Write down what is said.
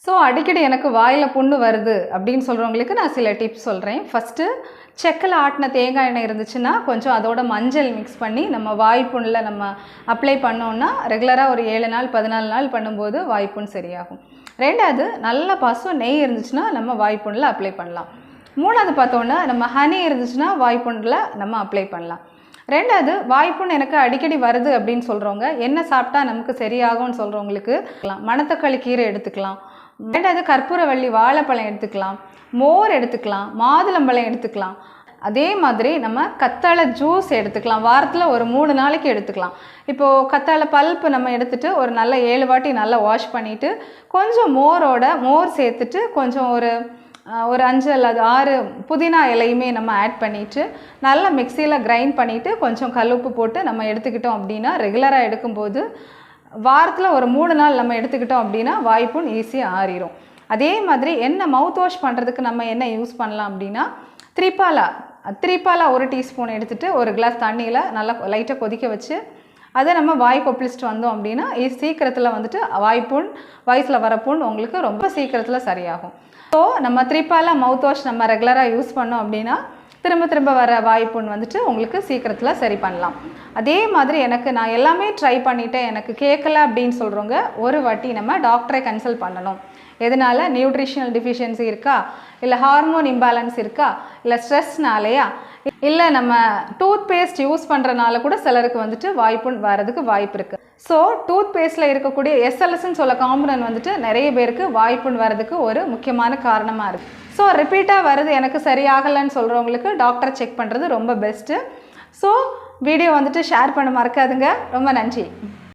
So அடிக்கடி எனக்கு வாயில் புண்ணு வருது அப்படின்னு சொல்கிறவங்களுக்கு நான் சில டிப்ஸ் சொல்கிறேன். ஃபஸ்ட்டு செக்கில் ஆட்டின தேங்காய் எண்ணெய் இருந்துச்சுன்னா கொஞ்சம் அதோட மஞ்சள் மிக்ஸ் பண்ணி நம்ம வாய்ப்புண்ணில் நம்ம அப்ளை பண்ணோன்னா ரெகுலராக ஒரு 7 நாள் 14 நாள் பண்ணும்போது வாய்ப்புண் சரியாகும். 2வது நல்ல பசு நெய் இருந்துச்சுன்னா நம்ம வாய்ப்புண்ணில் அப்ளை பண்ணலாம். 3வது பார்த்தோன்னா நம்ம ஹனி இருந்துச்சுன்னா வாய்ப்புண்ணில் நம்ம அப்ளை பண்ணலாம். 2வது வாய்ப்புண் எனக்கு அடிக்கடி வருது அப்படின்னு சொல்கிறவங்க என்ன சாப்பிட்டா நமக்கு சரியாகும்னு சொல்கிறவங்களுக்கு மணத்தக்காளி கீரை எடுத்துக்கலாம். 2வது கற்பூரவள்ளி வாழைப்பழம் எடுத்துக்கலாம், மோர் எடுத்துக்கலாம், மாதுளம்பழம் எடுத்துக்கலாம். அதே மாதிரி நம்ம கத்தாழை ஜூஸ் எடுத்துக்கலாம். வாரத்தில் ஒரு 3 நாளைக்கு எடுத்துக்கலாம். இப்போது கத்தாழை பல்ப்பு நம்ம எடுத்துகிட்டு ஒரு நல்ல 7 வாட்டி நல்லா வாஷ் பண்ணிவிட்டு கொஞ்சம் மோர் சேர்த்துட்டு கொஞ்சம் ஒரு 5 அல்லது 6 புதினா இலையுமே நம்ம ஆட் பண்ணிவிட்டு நல்லா மிக்சியில் கிரைண்ட் பண்ணிவிட்டு கொஞ்சம் கல்லுப்பு போட்டு நம்ம எடுத்துக்கிட்டோம் அப்படின்னா ரெகுலராக எடுக்கும்போது வாரத்தில் ஒரு 3 நாள் நம்ம எடுத்துக்கிட்டோம் அப்படின்னா வாய்ப்புண் ஈஸியாக ஆறிடும். அதே மாதிரி மவுத் வாஷ் பண்ணுறதுக்கு நம்ம என்ன யூஸ் பண்ணலாம் அப்படின்னா திரிபாலா 1 டீஸ்பூன் எடுத்துகிட்டு ஒரு கிளாஸ் தண்ணியில் நல்லா லைட்டாக கொதிக்க வச்சு அதை நம்ம வாய் கொப்பளிச்சுட்டு வந்தோம் அப்படின்னா சீக்கிரத்தில் வந்துட்டு வாய்ஸில் வர புண் உங்களுக்கு ரொம்ப சீக்கிரத்தில் சரியாகும். ஸோ நம்ம திரிபாலா மவுத் வாஷ் நம்ம ரெகுலராக யூஸ் பண்ணோம் அப்படின்னா திரும்ப வர வாய்ப்புண் வந்துட்டு உங்களுக்கு சீக்கிரத்தில் சரி பண்ணலாம். அதே மாதிரி நான் எல்லாமே ட்ரை பண்ணிவிட்டேன் எனக்கு கேட்கல அப்படின்னு சொல்கிறவங்க ஒரு வாட்டி நம்ம டாக்டரை கன்சல்ட் பண்ணணும். எதனால் நியூட்ரிஷனல் டிஃபிஷியன்சி இருக்கா, இல்லை ஹார்மோன் இம்பேலன்ஸ் இருக்கா, இல்லை ஸ்ட்ரெஸ்னாலையா, இல்லை நம்ம டூத் பேஸ்ட் யூஸ் பண்ணுறனால கூட சிலருக்கு வந்துட்டு வாய்ப்புண் வரதுக்கு வாய்ப்பு இருக்குது. ஸோ டூத் பேஸ்ட்டில் இருக்கக்கூடிய எஸ்எல்எஸ்ன்னு சொல்ல காம்பனன்ட் வந்துட்டு நிறைய பேருக்கு வாய்ப்புண் வரதுக்கு ஒரு முக்கியமான காரணமாக இருக்குது. ஸோ ரிப்பீட்டாக வருது எனக்கு சரியாகலைன்னு சொல்கிறவங்களுக்கு டாக்டரை செக் பண்ணுறது ரொம்ப பெஸ்ட்டு. ஸோ வீடியோ வந்துட்டு ஷேர் பண்ண மறக்காதுங்க. ரொம்ப நன்றி.